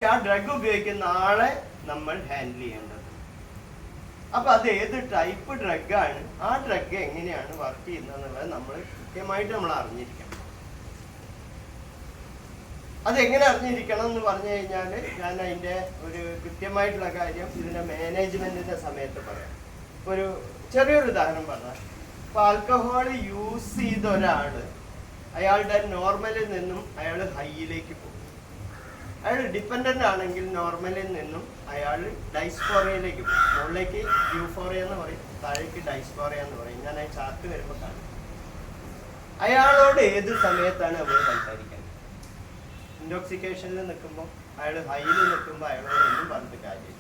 ആ ഡ്രഗ് ഉപയോഗിക്കുന്ന ആളെ നമ്മൾ ഹാൻഡിൽ ചെയ്യേണ്ടത്. അപ്പൊ അത് ഏത് ടൈപ്പ് ഡ്രഗാണ്, ആ ഡ്രഗ് എങ്ങനെയാണ് വർക്ക് ചെയ്യുന്നത് എന്നുള്ളത് നമ്മൾ കൃത്യമായിട്ട് നമ്മൾ അറിഞ്ഞിരിക്കണം. അതെങ്ങനെ അറിഞ്ഞിരിക്കണം എന്ന് പറഞ്ഞു കഴിഞ്ഞാൽ ഞാൻ അതിൻ്റെ ഒരു കൃത്യമായിട്ടുള്ള കാര്യം ഇതിൻ്റെ മാനേജ്മെന്റിന്റെ സമയത്ത് പറയാം. ഒരു ചെറിയൊരു ഉദാഹരണം പറഞ്ഞാൽ, ഇപ്പൊ ആൽക്കഹോൾ യൂസ് ചെയ്ത ഒരാള് അയാളുടെ നോർമലിൽ നിന്നും അയാൾ ഹൈയിലേക്ക് പോകും. അയാൾ ഡിപ്പെൻഡന്റ് ആണെങ്കിൽ നോർമലിൽ നിന്നും അയാൾ ഡൈസ്ഫോറിയയിലേക്ക് പോകും. മുകളിലേക്ക് യൂഫോറിയ എന്ന് പറയും, താഴേക്ക് ഡൈസ്ഫോറിയ എന്ന് പറയും. ഞാൻ ആ ചാർട്ട് വരുമ്പോൾ കാണും. അയാളോട് ഏത് സമയത്താണ് അവർ സംസാരിക്കാൻ? ഇൻടോക്സിക്കേഷനിൽ നിൽക്കുമ്പോൾ, അയാൾ ഹൈയിൽ നിൽക്കുമ്പോൾ അയാളോട് ഒന്നും പറഞ്ഞിട്ട് കാര്യമില്ല.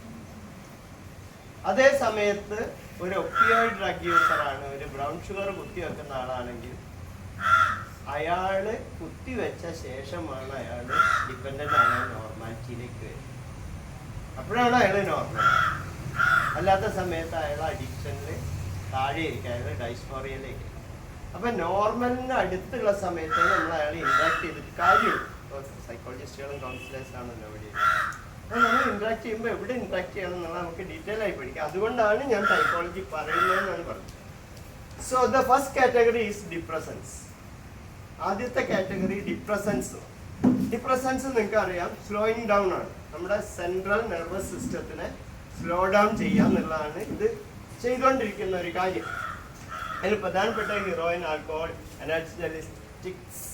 അതേ സമയത്ത് ഒരു ഒപ്പിയോയിഡ് ഡ്രഗ് യൂസറാണ്, ഒരു ബ്രൗൺ ഷുഗർ കുത്തിവെക്കുന്ന ആളാണെങ്കിൽ അയാള് കുത്തിവെച്ച ശേഷമാണ് അയാൾ ഡിപ്പെൻഡന്റ് ആണ് നോർമാലിറ്റിയിലേക്ക് വരുന്നത്. അപ്പോഴാണ് അയാൾ നോർമൽ. അല്ലാത്ത സമയത്ത് അയാൾ അഡിക്ഷനിൽ താഴെ ഇരിക്കുക, അയാൾ ഡൈസ്ഫോറിയയിലേക്ക്. അപ്പൊ നോർമലിന് അടുത്തുള്ള സമയത്ത് നമ്മൾ അയാൾ ഇന്ററാക്ട് ചെയ്തിട്ട് കാര്യമുള്ളൂ. സൈക്കോളജിസ്റ്റുകളും കൗൺസിലേഴ്സ് ആണല്ലോ ഇവിടെ. അപ്പോൾ നമ്മൾ ഇന്ററാക്ട് ചെയ്യുമ്പോൾ എവിടെ ഇന്ററാക്ട് ചെയ്യണം എന്നുള്ളത് നമുക്ക് ഡീറ്റെയിൽ ആയി പഠിക്കാം. അതുകൊണ്ടാണ് ഞാൻ സൈക്കോളജി പറയുന്നതെന്നാണ് പറഞ്ഞത്. So the first category is depressants. ആദ്യത്തെ കാറ്റഗറി ഡിപ്രസൻസ്. ഡിപ്രസൻസ് നിങ്ങൾക്ക് അറിയാം, സ്ലോയിങ് ഡൗൺ ആണ്. നമ്മുടെ സെൻട്രൽ നെർവസ് സിസ്റ്റത്തിനെ സ്ലോ ഡൗൺ ചെയ്യുക എന്നുള്ളതാണ് ഇത് ചെയ്തുകൊണ്ടിരിക്കുന്ന ഒരു കാര്യം. അതിൽ പ്രധാനപ്പെട്ട ഹീറോയിൻ, ആൽക്കഹോൾ, അനർജലിസ്റ്റിക്സ്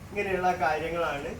ഇങ്ങനെയുള്ള കാര്യങ്ങളാണ്